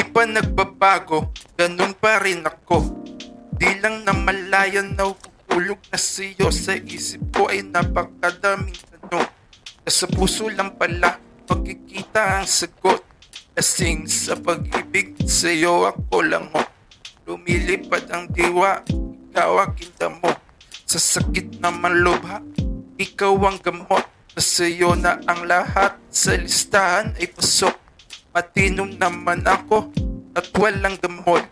pa nagbabago, ganun pa rin ako. Di lang na malaya na uhulog na sa'yo. Sa isip ko ay napakadaming tanong, na sa puso lang pala magkikita ang sagot. Lasing sa pag-ibig, sa'yo ako lango. Lumilipad ang diwa, ikaw aking damo. Sa sakit naman lubha, ikaw ang gamot. Sa'yo na ang lahat, sa listahan ay pasok. Matinom naman ako at walang gamot.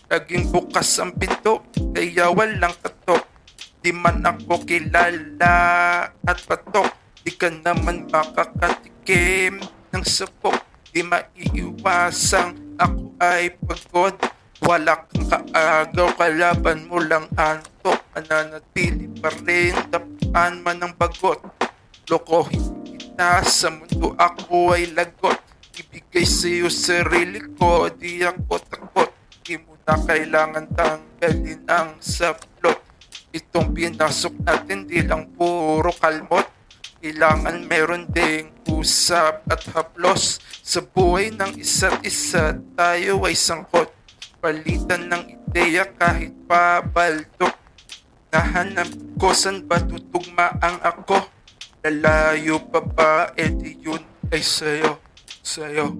Laging bukas ang pinto, kaya walang katok. Di man ako kilala at patok. Di ka naman makakatikim ng sapok. Di maiiwasang ako ay pagod. Wala kang kaagaw, kalaban mo lang antok. Mananatili pa rin, tapaan man ang bagot. Lokohin kita, sa mundo ako ay lagot. Ibigay sa'yo sarili ko, di ako takot. Di mo na kailangan tanggalin ang saplot. Itong pinasok natin di lang puro kalmot. Kailangan meron ding usap at haplos. Sa buhay ng isa't isa tayo ay sangkot. Palitan ng ideya kahit pabaldok. Nahanap ko saan ba tutugma ang ako. Lalayo pa ba, edi yun ay sa'yo, sa'yo.